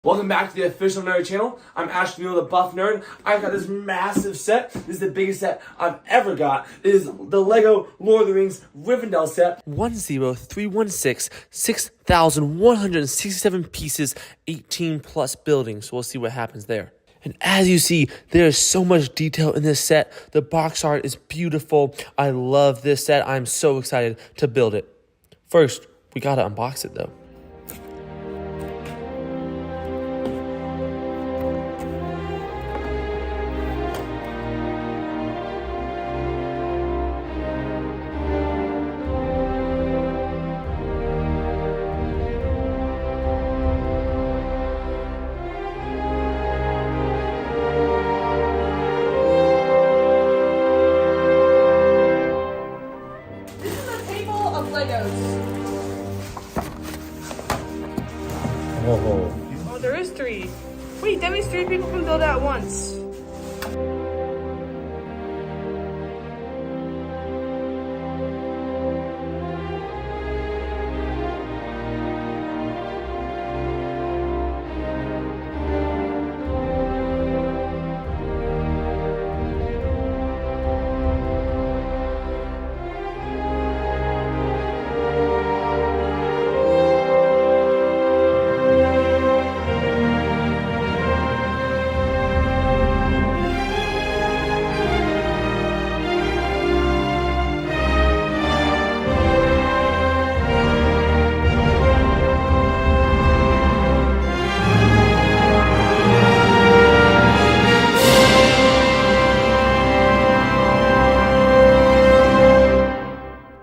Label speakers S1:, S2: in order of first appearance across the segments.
S1: Welcome back to the official nerd channel. I'm Neal, the buff nerd. I've got this massive set. This is the biggest set I've ever got. It is the Lego Lord of the Rings Rivendell set. 10316, 6,167 pieces, 18 plus buildings. So we'll see what happens there. And as you see, there's so much detail in this set. The box art is beautiful. I love this set. I'm so excited to build it. First, we gotta unbox it though.
S2: Oh, there is 3. Wait, that means 3 people can build at once.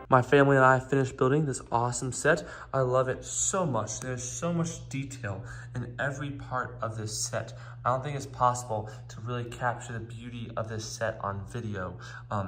S1: My family and I finished building this awesome set. I love it so much. There's so much detail in every part of this set. I don't think it's possible to really capture the beauty of this set on video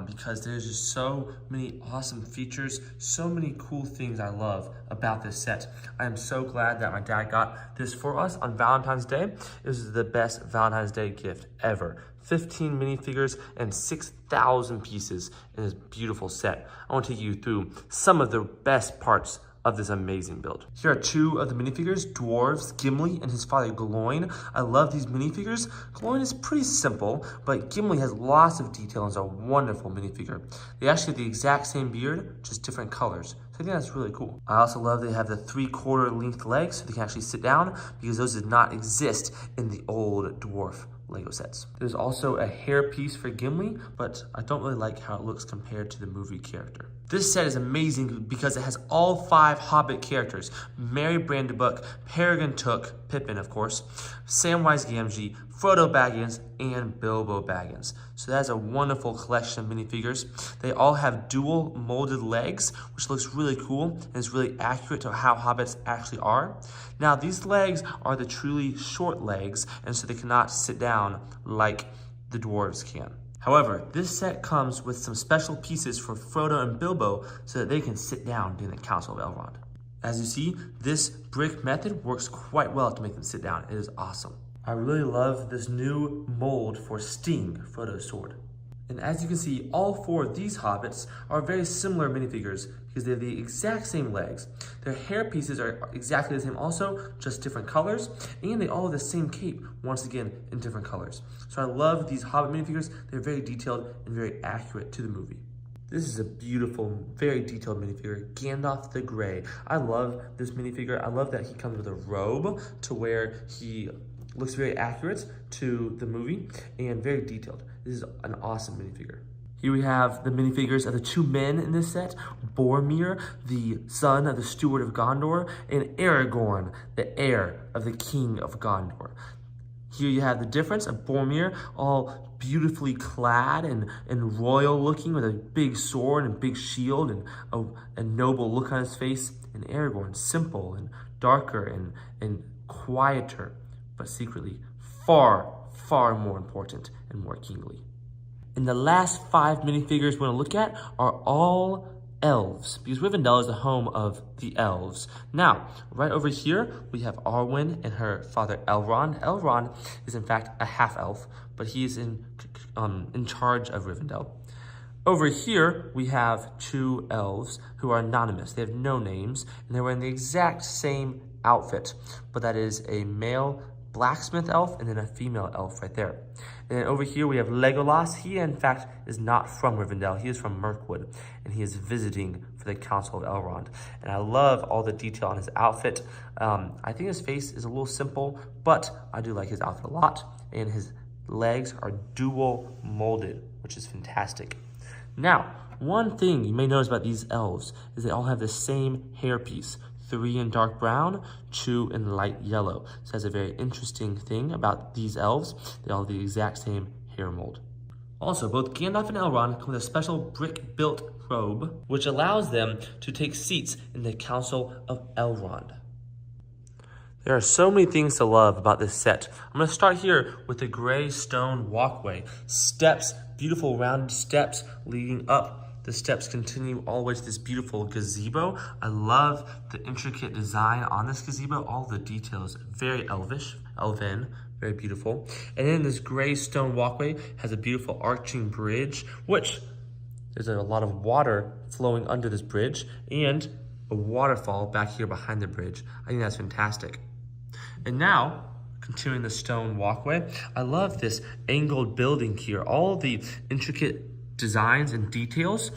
S1: because there's just so many awesome features, so many cool things I love about this set. I am so glad that my dad got this for us on Valentine's Day. This is the best Valentine's Day gift ever. 15 minifigures and 6,000 pieces in this beautiful set. I want to take you through some of the best parts of this amazing build. Here are 2 of the minifigures, dwarves, Gimli and his father Gloin. I love these minifigures. Gloin is pretty simple, but Gimli has lots of detail and is a wonderful minifigure. They actually have the exact same beard, just different colors. So I think that's really cool. I also love they have the 3/4 length legs so they can actually sit down because those did not exist in the old dwarf Lego sets. There's also a hair piece for Gimli, but I don't really like how it looks compared to the movie character. This set is amazing because it has all 5 Hobbit characters: Merry Brandybuck, Peregrine Took, Pippin of course, Samwise Gamgee, Frodo Baggins, and Bilbo Baggins. So that's a wonderful collection of minifigures. They all have dual molded legs, which looks really cool and is really accurate to how hobbits actually are. Now these legs are the truly short legs, and so they cannot sit down like the dwarves can. However, this set comes with some special pieces for Frodo and Bilbo so that they can sit down during the Council of Elrond. As you see, this brick method works quite well to make them sit down. It is awesome. I really love this new mold for Sting, Frodo's sword. And as you can see, all 4 of these hobbits are very similar minifigures because they have the exact same legs. Their hair pieces are exactly the same also, just different colors, and they all have the same cape, once again, in different colors. So I love these hobbit minifigures. They're very detailed and very accurate to the movie. This is a beautiful, very detailed minifigure, Gandalf the Grey. I love this minifigure. I love that he comes with a robe to where he looks very accurate to the movie and very detailed. This is an awesome minifigure. Here we have the minifigures of the 2 men in this set: Boromir, the son of the Steward of Gondor, and Aragorn, the heir of the King of Gondor. Here you have the difference of Boromir, all beautifully clad and royal looking with a big sword and big shield and a noble look on his face, and Aragorn, simple and darker and quieter, but secretly far, far more important and more kingly. And the last 5 minifigures we're gonna look at are all elves, because Rivendell is the home of the elves. Now, right over here, we have Arwen and her father Elrond. Elrond is in fact a half-elf, but he's in charge of Rivendell. Over here, we have 2 elves who are anonymous. They have no names, and they're wearing the exact same outfit, but that is a male blacksmith elf and then a female elf right there. And then over here we have Legolas. He in fact is not from Rivendell. He is from Mirkwood, and he is visiting for the Council of Elrond. And I love all the detail on his outfit. I think his face is a little simple, but I do like his outfit a lot. And his legs are dual molded, which is fantastic. Now, one thing you may notice about these elves is they all have the same hairpiece. 3 in dark brown, 2 in light yellow. So that's a very interesting thing about these elves. They all have the exact same hair mold. Also, both Gandalf and Elrond come with a special brick-built robe, which allows them to take seats in the Council of Elrond. There are so many things to love about this set. I'm going to start here with the gray stone walkway. Steps, beautiful rounded steps leading up. The steps continue all the way to this beautiful gazebo. I love the intricate design on this gazebo. All the details, very elven, very beautiful. And then this gray stone walkway has a beautiful arching bridge, which there's a lot of water flowing under this bridge and a waterfall back here behind the bridge. I think that's fantastic. And now, continuing the stone walkway, I love this angled building here. All the intricate designs and details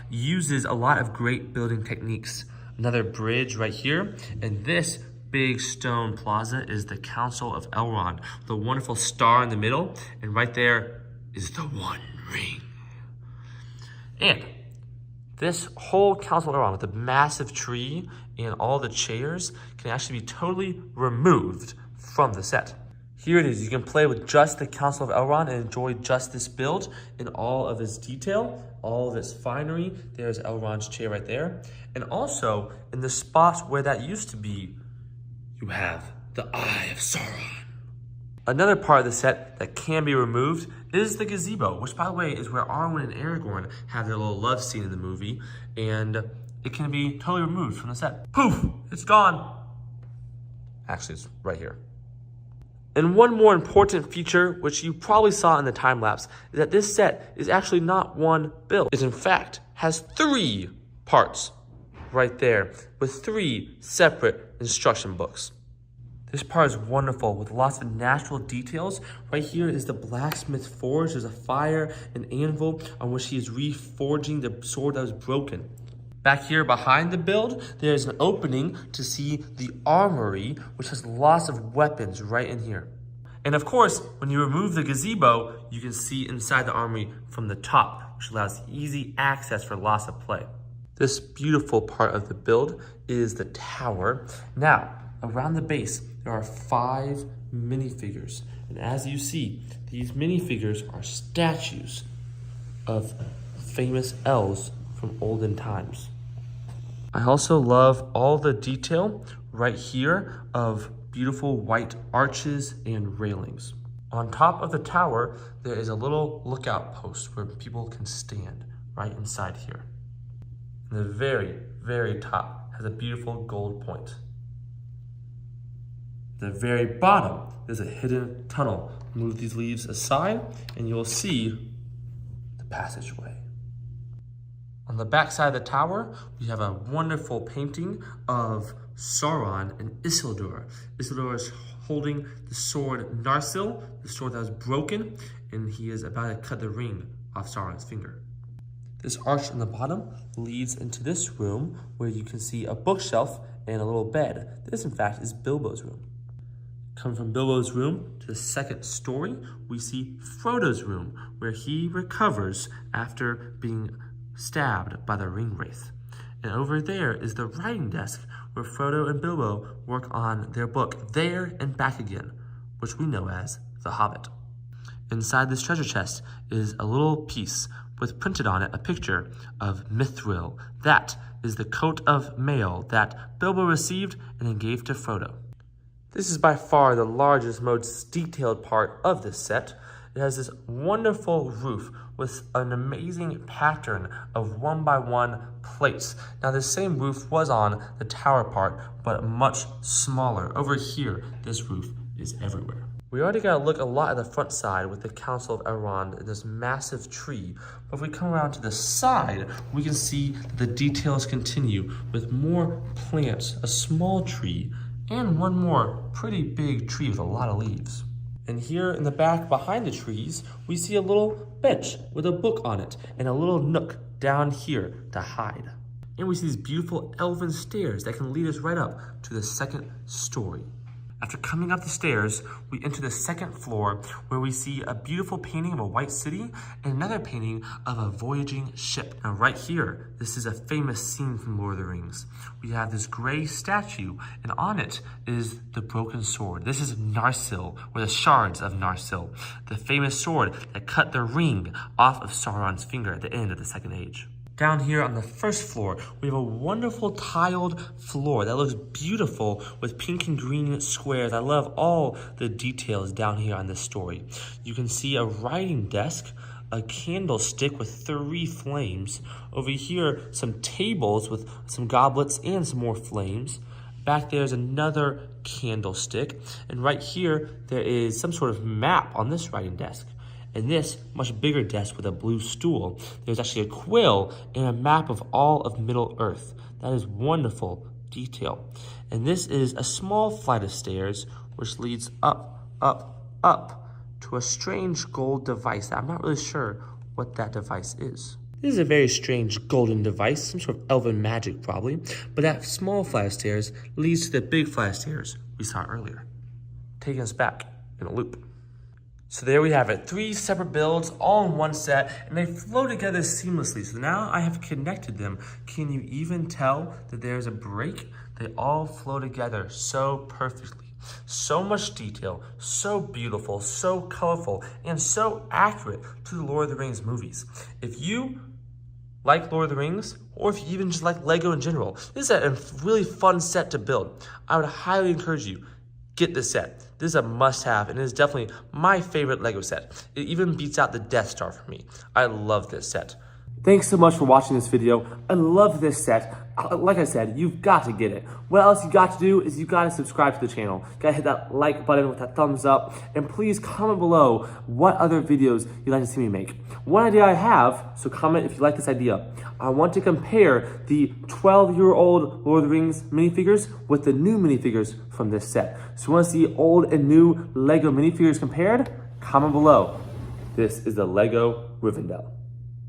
S1: uses a lot of great building techniques. Another bridge right here, and this big stone plaza is the Council of Elrond. The wonderful star in the middle, and right there is the One Ring. And this whole Council of Elrond with the massive tree and all the chairs can actually be totally removed from the set. Here it is. You can play with just the Council of Elrond and enjoy just this build in all of its detail, all of its finery. There's Elrond's chair right there. And also, in the spot where that used to be, you have the Eye of Sauron. Another part of the set that can be removed is the gazebo, which, by the way, is where Arwen and Aragorn have their little love scene in the movie. And it can be totally removed from the set. Poof! It's gone. Actually, it's right here. And one more important feature, which you probably saw in the time lapse, is that this set is actually not one build. It in fact has 3 parts right there with 3 separate instruction books. This part is wonderful with lots of natural details. Right here is the blacksmith forge. There's a fire, an anvil on which he is reforging the sword that was broken. Back here behind the build, there's an opening to see the armory, which has lots of weapons right in here. And of course, when you remove the gazebo, you can see inside the armory from the top, which allows easy access for lots of play. This beautiful part of the build is the tower. Now, around the base, there are 5 minifigures. And as you see, these minifigures are statues of famous elves from olden times. I also love all the detail right here of beautiful white arches and railings. On top of the tower, there is a little lookout post where people can stand right inside here. And the very, very top has a beautiful gold point. At the very bottom, there's a hidden tunnel. Move these leaves aside and you'll see the passageway. On the back side of the tower, we have a wonderful painting of Sauron and Isildur. Isildur is holding the sword Narsil, the sword that was broken, and he is about to cut the ring off Sauron's finger. This arch on the bottom leads into this room where you can see a bookshelf and a little bed. This, in fact, is Bilbo's room. Coming from Bilbo's room to the second story, we see Frodo's room, where he recovers after being stabbed by the ring wraith. And over there is the writing desk where Frodo and Bilbo work on their book, There and Back Again, which we know as The Hobbit. Inside this treasure chest is a little piece with printed on it a picture of Mithril. That is the coat of mail that Bilbo received and then gave to Frodo. This is by far the largest, most detailed part of this set. It has this wonderful roof with an amazing pattern of 1x1 plates. Now, this same roof was on the tower part, but much smaller. Over here, this roof is everywhere. We already got to look a lot at the front side with the Council of Elrond and this massive tree. But if we come around to the side, we can see that the details continue with more plants, a small tree, and one more pretty big tree with a lot of leaves. And here in the back behind the trees, we see a little bench with a book on it and a little nook down here to hide. And we see these beautiful elven stairs that can lead us right up to the second story. After coming up the stairs, we enter the second floor where we see a beautiful painting of a white city and another painting of a voyaging ship. Now right here, this is a famous scene from Lord of the Rings. We have this gray statue and on it is the broken sword. This is Narsil, or the shards of Narsil, the famous sword that cut the ring off of Sauron's finger at the end of the Second Age. Down here on the first floor, we have a wonderful tiled floor that looks beautiful with pink and green squares. I love all the details down here on this story. You can see a writing desk, a candlestick with 3 flames. Over here, some tables with some goblets and some more flames. Back there's another candlestick. And right here, there is some sort of map on this writing desk. And this much bigger desk with a blue stool, there's actually a quill and a map of all of Middle Earth. That is wonderful detail. And this is a small flight of stairs which leads up, up, up to a strange gold device. I'm not really sure what that device is. This is a very strange golden device, some sort of elven magic probably, but that small flight of stairs leads to the big flight of stairs we saw earlier, taking us back in a loop. So there we have it, 3 separate builds all in one set, and they flow together seamlessly. So now I have connected them. Can you even tell that there's a break? They all flow together so perfectly. So much detail, so beautiful, so colorful, and so accurate to the Lord of the Rings movies. If you like Lord of the Rings, or if you even just like Lego in general, this is a really fun set to build. I would highly encourage you, get this set. This is a must-have, and it is definitely my favorite Lego set. It even beats out the Death Star for me. I love this set. Thanks so much for watching this video. I love this set. Like I said, you've got to get it. What else you got to do is you got to subscribe to the channel. Got to hit that like button with that thumbs up. And please comment below what other videos you'd like to see me make. One idea I have, so comment if you like this idea. I want to compare the 12-year-old Lord of the Rings minifigures with the new minifigures from this set. So you want to see old and new Lego minifigures compared? Comment below. This is the Lego Rivendell.